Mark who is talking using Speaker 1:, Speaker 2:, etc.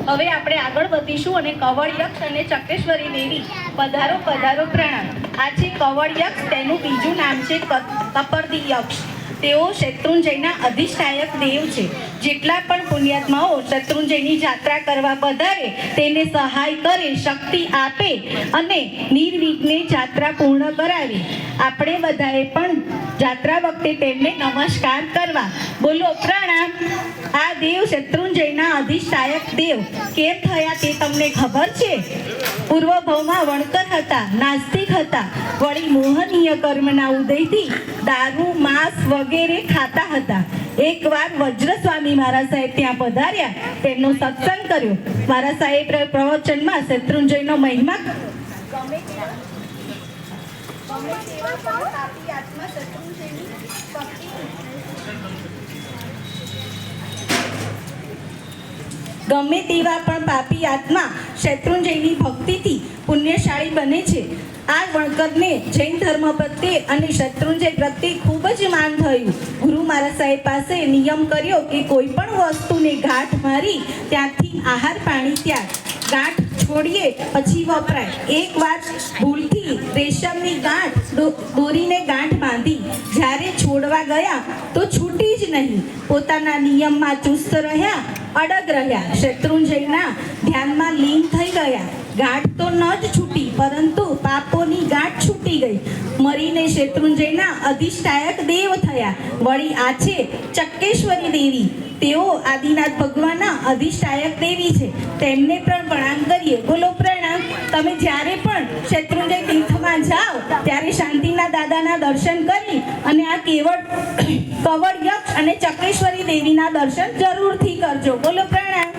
Speaker 1: હવે આપણે આગળ વધીશું અને કવળ યક્ષ અને ચક્રેશ્વરી દેવી પધારો પધારો પ્રણામ. આ છે કવળ યક્ષ, તેનું બીજું નામ છે કપર્દી યક્ષ. તેઓ શત્રુંજયના અધિષ્ઠાયક દેવ છે. જેટલા પણ પુણ્યાત્માઓ શત્રુંજયની જાત્રા કરવા પધારે તેને સહાય કરે, શક્તિ આપે અને નિર્વિઘ્ને જાત્રા પૂર્ણ કરાવે. આપણે બધાએ પણ જાત્રા વખતે તેમને નમસ્કાર કરવા. બોલો પ્રણામ. આ દેવ શત્રુંજયના અધિષ્ઠાયક દેવ કેમ થયા તે તમને ખબર છે? પૂર્વભાવમાં વણકર હતા, નાસ્તિક હતા, વળી મોહનીય કર્મના ઉદયથી દારૂ, માંસ વગેરે ખાતા હતા. એકવાર વજ્રસ્વામી મહારાજ સાહેબ ત્યાં પધાર્યા, તેમનો સત્સંગ કર્યો. મહારાજ સાહેબ પ્રવચનમાં શત્રુંજયનો મહિમા ગમે તેવા પણ પાપી આત્મા શત્રુંજયની ભક્તિથી પુણ્યશાળી બને છે. આ વણકરને જૈન ધર્મ પ્રત્યે અને શત્રુંજય પ્રત્યે ખૂબ જ માન થયું. ગુરુ મહારાજ સાહેબ પાસે નિયમ કર્યો કે કોઈ પણ વસ્તુને ગાંઠ મારી ત્યાંથી આહાર પાણી ત્યાગ, ગાંઠ છોડીએ પછી વપરાય. એકવાર ભૂલથી રેશમની ગાંઠ દોરીને ગાંઠ બાંધી, જ્યારે છોડવા ગયા તો છૂટી જ નહીં. પોતાના નિયમમાં ચુસ્ત રહ્યા, અડગ રહ્યા, શત્રુંજયના ધ્યાનમાં લીન થઈ ગયા. ગાંઠ તો ન જ છૂટી, પરંતુ પાપોની ગાંઠ છૂટી ગઈ. મરીને શત્રુંજયના અધિષ્ઠાયક દેવ થયા. વળી આ છે ચક્રેશ્વરી દેવી. તેઓ આદિનાથ ભગવાનના અધિષ્ઠાયક દેવી છે. તેમને પણ પ્રણામ કરીએ. બોલો પ્રણામ. તમે જ્યારે પણ શત્રુંજય તીર્થમાં જાઓ ત્યારે શાંતિના દાદાના દર્શન કરી અને આ કવળ યક્ષ અને ચક્રેશ્વરી દેવીના દર્શન જરૂરથી કરજો. બોલો પ્રણામ.